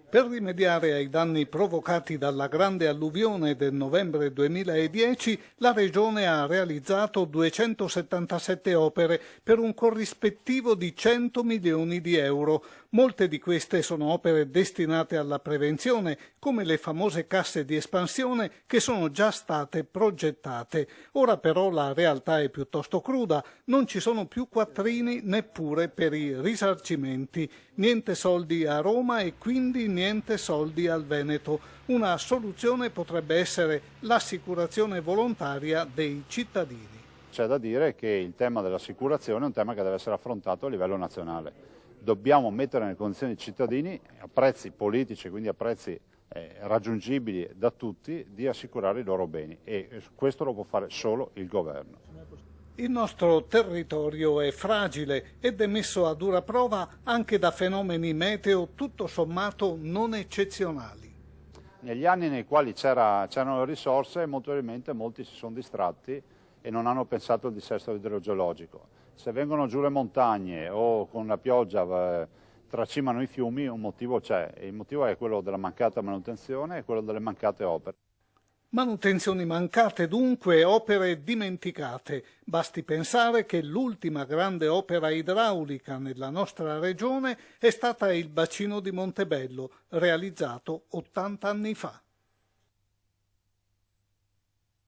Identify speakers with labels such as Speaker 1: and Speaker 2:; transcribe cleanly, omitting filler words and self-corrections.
Speaker 1: Per rimediare ai danni provocati dalla grande alluvione del novembre 2010, la Regione ha realizzato 277 opere per un corrispettivo di 100 milioni di euro. Molte di queste sono opere destinate alla prevenzione, come le famose casse di espansione che sono già state progettate. Ora però la realtà è piuttosto cruda, non ci sono più quattrini neppure per i risarcimenti. Niente soldi a Roma e quindi niente soldi al Veneto. Una soluzione potrebbe essere l'assicurazione volontaria dei cittadini.
Speaker 2: C'è da dire che il tema dell'assicurazione è un tema che deve essere affrontato a livello nazionale. Dobbiamo mettere nelle condizioni i cittadini, a prezzi politici, quindi a prezzi raggiungibili da tutti, di assicurare i loro beni, e questo lo può fare solo il governo.
Speaker 1: Il nostro territorio è fragile ed è messo a dura prova anche da fenomeni meteo tutto sommato non eccezionali.
Speaker 2: Negli anni nei quali c'erano le risorse, molto probabilmente molti si sono distratti e non hanno pensato al dissesto idrogeologico. Se vengono giù le montagne o con la pioggia tracimano i fiumi, un motivo c'è, e il motivo è quello della mancata manutenzione e quello delle mancate opere.
Speaker 1: Manutenzioni mancate dunque, opere dimenticate. Basti pensare che l'ultima grande opera idraulica nella nostra regione è stata il bacino di Montebello, realizzato 80 anni fa.